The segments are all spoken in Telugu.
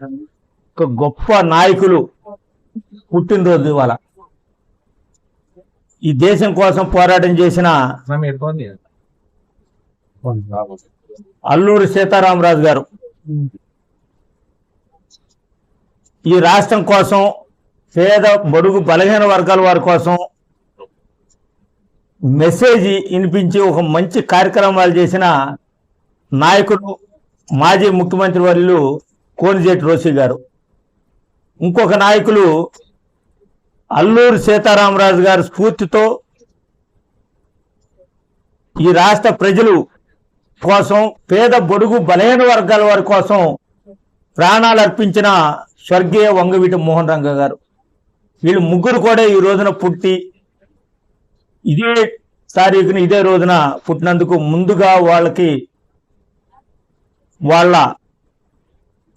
ఒక గొప్ప నాయకులు పుట్టినరోజు ఇవాళ. ఈ దేశం కోసం పోరాటం చేసిన అల్లూరి సీతారామరాజు గారు ఈ రాష్ట్రం కోసం, పేద బడుగు బలహీన వర్గాల వారి కోసం మెసేజ్ వినిపించి ఒక మంచి కార్యక్రమాలు చేసిన నాయకుడు మాజీ ముఖ్యమంత్రి వర్యులు కోనిజేటి రోషి గారు. ఇంకొక నాయకులు అల్లూరి సీతారామరాజు గారి స్ఫూర్తితో ఈ రాష్ట్ర ప్రజలు కోసం, పేద బడుగు బలహీన వర్గాల వారి కోసం ప్రాణాలు అర్పించిన స్వర్గీయ వంగవీటి మోహన్ రంగ గారు. వీళ్ళు ముగ్గురు కూడా ఈ రోజున పుట్టి ఇదే తారీఖున ఇదే రోజున పుట్టినందుకు ముందుగా వాళ్ళకి వాళ్ళ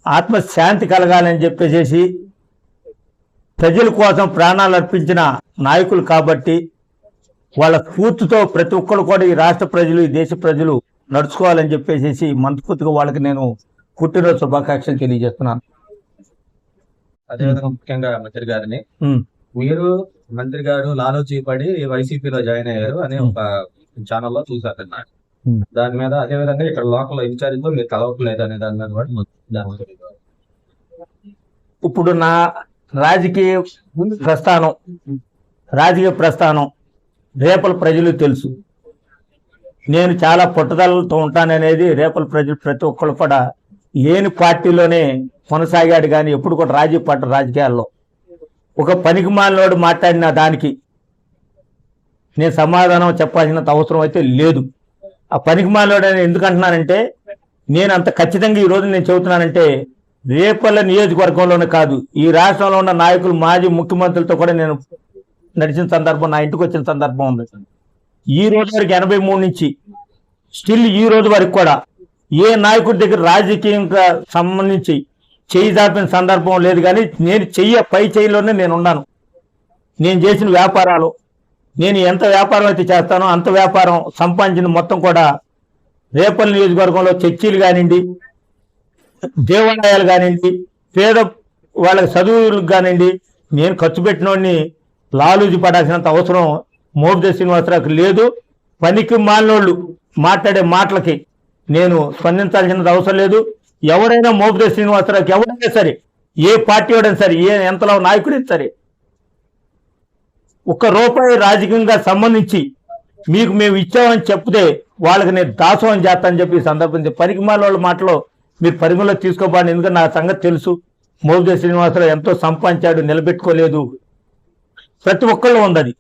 ఆత్మశాంతి కలగాలని చెప్పేసి ప్రజల కోసం ప్రాణాలు అర్పించిన నాయకులు కాబట్టి వాళ్ళ స్ఫూర్తితో ప్రతి ఒక్కరు కూడా ఈ రాష్ట్ర ప్రజలు, ఈ దేశ ప్రజలు నడుచుకోవాలని చెప్పేసి మనస్ఫూర్తిగా వాళ్ళకి నేను పుట్టినరోజు శుభాకాంక్షలు తెలియజేస్తున్నాను. అదేవిధంగా ముఖ్యంగా మంత్రి గారిని, మీరు మంత్రి గారు లాలోచి పడి వైసీపీలో జాయిన్ అయ్యారు అని ఒక ఛానల్లో చూసారు. దాని మీద అదేవిధంగా ఇక్కడ లోకల్ ఇన్ఛార్జ్ మీరు కలవట్లేదు అనే దాని మీద కూడా ఇప్పుడు నా రాజకీయ ప్రస్థానం రేపల ప్రజలు తెలుసు. నేను చాలా పట్టుదలతో ఉంటాననేది రేపల ప్రజలు ప్రతి ఒక్కరు కూడా లేని పార్టీలోనే కొనసాగాడు, కానీ ఎప్పుడు కూడా రాజీ పడ్డ రాజకీయాల్లో ఒక పనికిమాలినోడు మాట్లాడిన దానికి నేను సమాధానం చెప్పాల్సినంత అవసరం అయితే లేదు. ఆ పనికిమాలినోడు అని ఎందుకు అంటున్నానంటే, నేను అంత ఖచ్చితంగా ఈ రోజు నేను చెబుతున్నానంటే రేపల్ల నియోజకవర్గంలోనే కాదు, ఈ రాష్ట్రంలో ఉన్న నాయకులు, మాజీ ముఖ్యమంత్రులతో కూడా నేను నడిచిన సందర్భం, నా ఇంటికి వచ్చిన సందర్భం ఉంది. ఈ రోజు వరకు 83 నుంచి స్టిల్ ఈ రోజు వరకు కూడా ఏ నాయకుడి దగ్గర రాజకీయంగా సంబంధించి చెయ్యి దాపిన సందర్భం లేదు. కానీ నేను పై చెయ్యిలోనే నేను ఉన్నాను. నేను చేసిన వ్యాపారాలు, నేను ఎంత వ్యాపారం అయితే చేస్తానో అంత వ్యాపారం సంపాదించిన మొత్తం కూడా రేపల్లి నియోజకవర్గంలో చర్చిలు కానివ్వండి, దేవాలయాలు కానివ్వండి, పేద వాళ్ళకి చదువులకు కానివ్వండి, నేను ఖర్చు పెట్టినోడిని లాలూజీ పడాల్సినంత అవసరం మోపిదేవి శ్రీనివాసరావుకి లేదు. పనికి మాలినోళ్ళు మాట్లాడే మాటలకి నేను స్పందించాల్సినంత అవసరం లేదు. ఎవరైనా మోపిదేవి శ్రీనివాసరావుకి ఎవరైనా సరే, ఏ పార్టీ వాడైనా సరే, ఏ ఎంతలో నాయకుడైనా సరే, ₹1 రాజకీయంగా సంబంధించి మీకు మేము ఇచ్చామని చెప్తే వాళ్ళకి నేను దాసోహం చేస్తానని చెప్పి సందర్భం పనికి మాలిన మాటలో మీరు పరిగణలో తీసుకోబాడి. ఎందుకంటే నా సంగతి తెలుసు, మోపిదేవి శ్రీనివాసరావు ఎంతో సంపాదించాడు, నిలబెట్టుకోలేదు. ప్రతి ఒక్కళ్ళు ఉంది అది.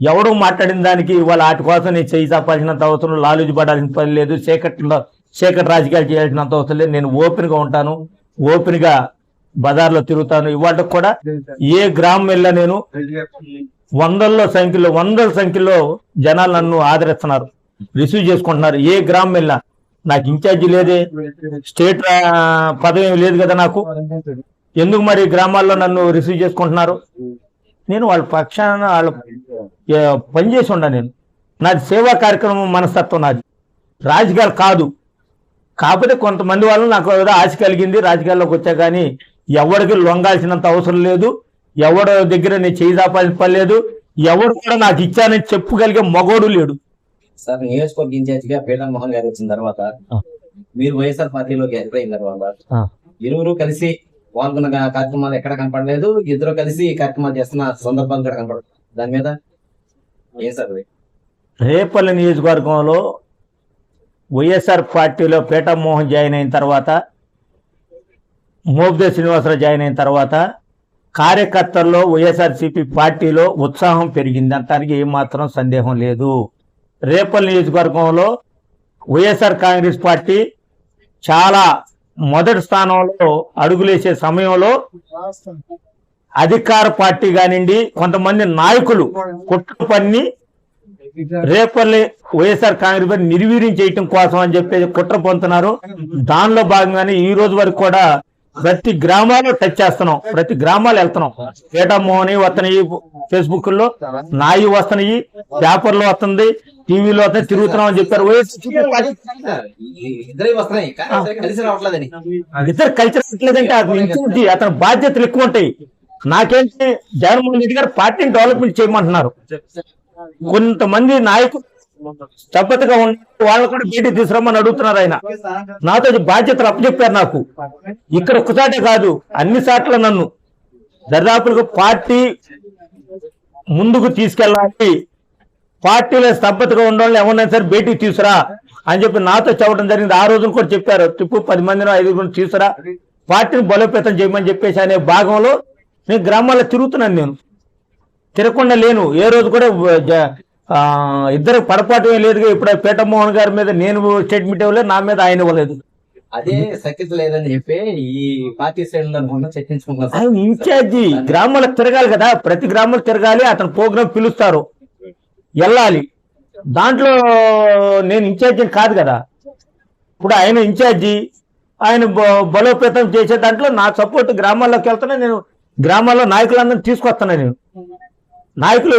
ఎవడో మాట్లాడిన దానికి వాళ్ళ వాటి కోసం నేను చేయి తప్పాల్సినంత అవసరం, లాలూజీ పడాల్సిన పని లేదు, చీకటి రాజకీయాలు చేయాల్సినంత అవసరం లేదు. నేను ఓపెన్గా ఉంటాను, ఓపెన్గా బజార్లో తిరుగుతాను. ఇవాళ కూడా ఏ గ్రామం వెళ్ళా నేను వందల సంఖ్యలో జనాలు నన్ను ఆదరిస్తున్నారు, రిసీవ్ చేసుకుంటున్నారు. ఏ గ్రామం వెళ్ళా నాకు ఇన్ఛార్జి లేదే, స్టేట్ పదవి లేదు కదా నాకు, ఎందుకు మరి గ్రామాల్లో నన్ను రిసీవ్ చేసుకుంటున్నారు? నేను వాళ్ళ పక్షాన వాళ్ళు పనిచేసి ఉండా. నాది సేవా కార్యక్రమం మనస్తత్వం, నాది రాజకీయాలు కాదు. కాకపోతే కొంతమంది వాళ్ళు నాకు ఏదో ఆశ కలిగింది, రాజకీయాల్లోకి వచ్చా. కానీ ఎవరికి లొంగాల్సినంత అవసరం లేదు, ఎవడో దగ్గర నేను చేయి దాపాల్సిన పని లేదు, ఎవడు కూడా నాకు ఇచ్చానని చెప్పుగలిగే మగోడు లేడు. సార్, నియోజకవర్గ ఇన్ఛార్జిగా పీఠం మోహన్ గారు వచ్చిన తర్వాత మీరు వైఎస్ఆర్ పార్టీలోకి ఎంటర్ అయిన తర్వాత ఇరువురు కలిసి పాల్గొన్న కార్యక్రమాలు ఎక్కడ కనపడలేదు, ఇద్దరు కలిసి కార్యక్రమాలు చేస్తున్న సందర్భాలు కూడా కనపడదు. దాని మీద ఏం సార్? రేపల్లి నియోజకవర్గంలో వైఎస్ఆర్ పార్టీలో పీఠం మోహన్ జాయిన్ అయిన తర్వాత, మోపిదేవి శ్రీనివాసరావు జాయిన్ అయిన తర్వాత కార్యకర్తల్లో వైఎస్ఆర్సీపీ పార్టీలో ఉత్సాహం పెరిగింది అంటానికి ఏమాత్రం సందేహం లేదు. రేపల్లి నియోజకవర్గంలో వైఎస్ఆర్ కాంగ్రెస్ పార్టీ చాలా మొదటి స్థానంలో అడుగులేసే సమయంలో అధికార పార్టీ కానివ్వండి, కొంతమంది నాయకులు కుట్ర పన్ని రేపల్లి వైఎస్ఆర్ కాంగ్రెస్ పార్టీ నిర్వీర్యం చేయటం కోసం అని చెప్పేసి కుట్ర పొందుతున్నారు. దానిలో భాగంగానే ఈ రోజు వరకు కూడా ప్రతి గ్రామాల్లో టచ్ చేస్తున్నాం, ప్రతి గ్రామాలు వెళ్తున్నాం. పేటమ్మోని వస్తున్నాయి, ఫేస్బుక్ లో నాయి వస్తున్నాయి, పేపర్లో వస్తుంది, టీవీలో వస్తాయి, తిరుగుతున్నాం అని చెప్పారు. ఇద్దరే వస్తున్నాయి కలిసి రావట్లేదని. ఇద్దరు కల్చర్ లేదంటే అతని బాధ్యతలు ఎక్కువ ఉంటాయి. నాకేంటి జగన్మోహన్ రెడ్డి గారు పార్టీని డెవలప్మెంట్ చేయమంటున్నారు. కొంతమంది నాయకులు స్తబ్దతగా ఉండి వాళ్ళు కూడా బయటికి తీసుకురమ్మని అడుగుతున్నారు. ఆయన నాతో బాధ్యతలు అప్పచెప్పారు నాకు. ఇక్కడ ఒక్కసాటే కాదు, అన్ని సార్లు నన్ను దర్దాపులకు పార్టీ ముందుకు తీసుకెళ్ళాలి, పార్టీలో స్తబ్దతగా ఉండడం ఎవరైనా సరే బయటికి తీసుకురా అని చెప్పి నాతో చెప్పడం జరిగింది. ఆ రోజున కూడా చెప్పారు, టిప్పు 10 మందిని 5 తీసుకురా, పార్టీని బలోపేతం చేయమని చెప్పేసి అనే భాగంలో నేను గ్రామాల్లో తిరుగుతున్నాను. నేను తిరగకుండా లేను. ఏ రోజు కూడా ఇద్దరు పడపాటు లేదు. ఇప్పుడు పేటమోహన్ గారి మీద నేను స్టేట్మెంట్ ఇవ్వలేదు, నా మీద ఆయన ఇవ్వలేదు. అదే సఖ్యత లేదని చెప్పి ఈ పార్టీ శ్రేణులను చర్చించుకుంటున్నారు. ఆయన ఇన్ఛార్జి గ్రామాలకు తిరగాలి కదా, ప్రతి గ్రామాలకు తిరగాలి, అతను ప్రోగ్రామ్ పిలుస్తారు, వెళ్ళాలి. దాంట్లో నేను ఇన్ఛార్జి కాదు కదా. ఇప్పుడు ఆయన ఇన్ఛార్జి, ఆయన బలోపేతం చేసే దాంట్లో నా సపోర్ట్ గ్రామాల్లోకి వెళ్తున్నా. నేను గ్రామాల్లో నాయకులందరినీ తీసుకొస్తున్నా. నేను నాయకులు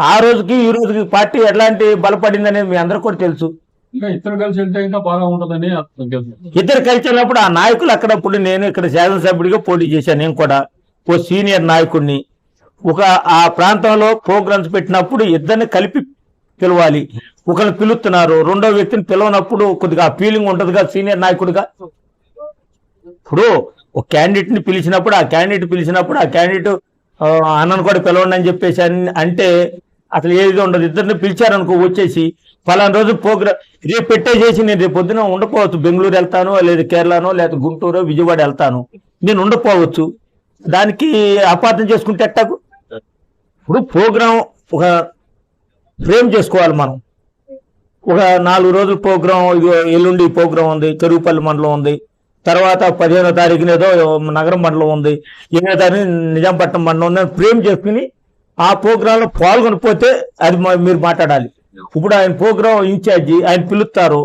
ఆ రోజుకి ఈ రోజుకి పార్టీ ఎట్లాంటి బలపడింది అనేది మీ అందరూ కూడా తెలుసు. ఇద్దరు కలిసి వెళ్తే ఇంకా బాగా ఉంటుందని. ఇద్దరు కలిసి వెళ్ళినప్పుడు ఆ నాయకులు అక్కడప్పుడు నేను ఇక్కడ శాసనసభ్యుడిగా పోటీ చేశాను. నేను కూడా ఓ సీనియర్ నాయకుడిని. ఆ ప్రాంతంలో ప్రోగ్రామ్స్ పెట్టినప్పుడు ఇద్దరిని కలిపి పిలవాలి. ఒకరిని పిలుస్తున్నారు, రెండో వ్యక్తిని పిలవనప్పుడు కొద్దిగా ఫీలింగ్ ఉంటుందిగా సీనియర్ నాయకుడిగా. ఇప్పుడు ఒక క్యాండిడేట్ ని పిలిచినప్పుడు ఆ క్యాండిడేట్ అన్నను కూడా పిలవండి అని చెప్పేసి అంటే అసలు ఏది ఉండదు. ఇద్దరిని పిలిచారనుకో, వచ్చేసి ఫలానా రోజు ప్రోగ్రామ్ రేపు పెట్టేసేసి నేను రేపు పొద్దున ఉండకపోవచ్చు, బెంగళూరు వెళ్తాను, లేదా కేరళనో లేదా గుంటూరు విజయవాడ వెళ్తాను, నేను ఉండకపోవచ్చు. దానికి అపార్థం చేసుకుంటే ఎట్టాకు. ఇప్పుడు ప్రోగ్రాం ఒక ఫ్రేమ్ చేసుకోవాలి మనం. ఒక 4 రోజుల ప్రోగ్రాం, ఎల్లుండి ప్రోగ్రాం ఉంది, చెరువుపల్లి మండలం ఉంది, తర్వాత 15వ తారీఖున ఏదో నగరం మండలం ఉంది, 8వ తారీఖు నిజాంపట్నం మండలం ఉంది. ఫ్రేమ్ చేసుకుని ఆ ప్రోగ్రాంలో పాల్గొనిపోతే అది మీరు మాట్లాడాలి. ఇప్పుడు ఆయన ప్రోగ్రాం ఇన్ఛార్జి, ఆయన పిలుస్తారు,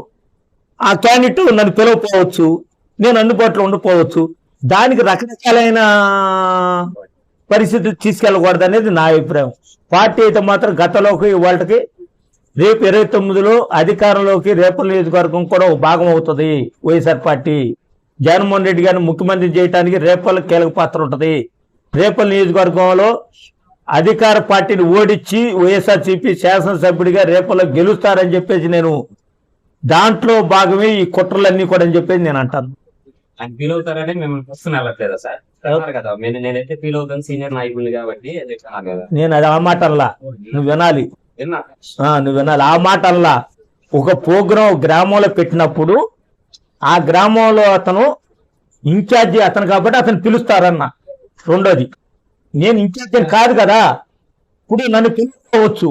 ఆ క్యాండిడేట్ నన్ను పిలవకపోవచ్చు, నేను అందుబాటులో ఉండకపోవచ్చు. దానికి రకరకాలైన పరిస్థితులు తీసుకెళ్ళకూడదు అనేది నా అభిప్రాయం. పార్టీ అయితే మాత్రం గతంలోకి వాళ్ళకి రేపు 29లో అధికారంలోకి రేపల్ నియోజకవర్గం కూడా ఒక భాగం అవుతుంది. వైఎస్ఆర్ పార్టీ జగన్మోహన్ రెడ్డి గారిని ముఖ్యమంత్రి చేయడానికి రేపల్ కీలక పాత్ర ఉంటుంది. రేపల్ నియోజకవర్గంలో అధికార పార్టీని ఓడించి వైఎస్ఆర్సీపీ శాసనసభ్యుడిగా రేపల్లో గెలుస్తారని చెప్పేసి నేను దాంట్లో భాగమే ఈ కుట్రలన్నీ కూడా అని చెప్పేసి నేను అంటాను. ఆయన ఫీల్ అవుతారని మేము వస్తున్నాం సార్ కదా. నేనైతే ఫీల్ అవుతాను సీనియర్ నాయకులు కాబట్టి. నేను అది ఆ మాట అల్లా, నువ్వు వినాలి, నువ్వు వినాలి. ఆ మాట అల్లా ఒక ప్రోగ్రాం గ్రామంలో పెట్టినప్పుడు ఆ గ్రామంలో అతను ఇన్ఛార్జి అతను కాబట్టి అతను పిలుస్తారన్న. రెండోది, నేను ఇన్ఛార్జి కాదు కదా. ఇప్పుడు నన్ను పిలుచుకోవచ్చు,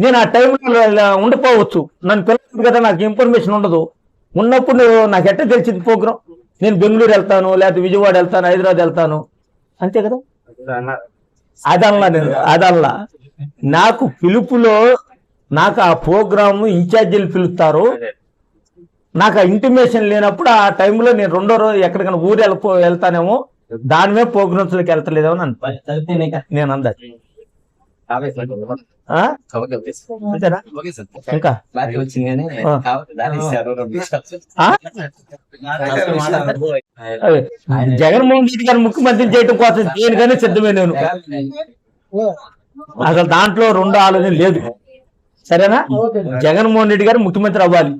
నేను ఆ టైంలో ఉండిపోవచ్చు, నన్ను పిలవదు కదా, నాకు ఇన్ఫర్మేషన్ ఉండదు. ఉన్నప్పుడు నాకు ఎట్ట తెలిసింది ప్రోగ్రాం? నేను బెంగళూరు వెళ్తాను, లేకపోతే విజయవాడ వెళ్తాను, హైదరాబాద్ వెళ్తాను, అంతే కదా. అదల్లా నాకు పిలుపులో నాకు ఆ ప్రోగ్రామ్ ఇన్ఛార్జీలు పిలుస్తారు. నాకు ఆ ఇంటిమేషన్ లేనప్పుడు ఆ టైంలో నేను రెండో రోజు ఎక్కడికైనా ఊరు వెళ్తానేమో, దాని మీద ప్రోగ్రామ్స్లోకి వెళ్తలేదేమో నేను అందాజు. అంతేనా? ఇంకా జగన్మోహన్ రెడ్డి గారు ముఖ్యమంత్రి చేయడం కోసం దేనికైనా సిద్ధమే నేను. అసలు దాంట్లో రెండో ఆలోచన లేదు. సరేనా? జగన్మోహన్ రెడ్డి గారు ముఖ్యమంత్రి అవ్వాలి.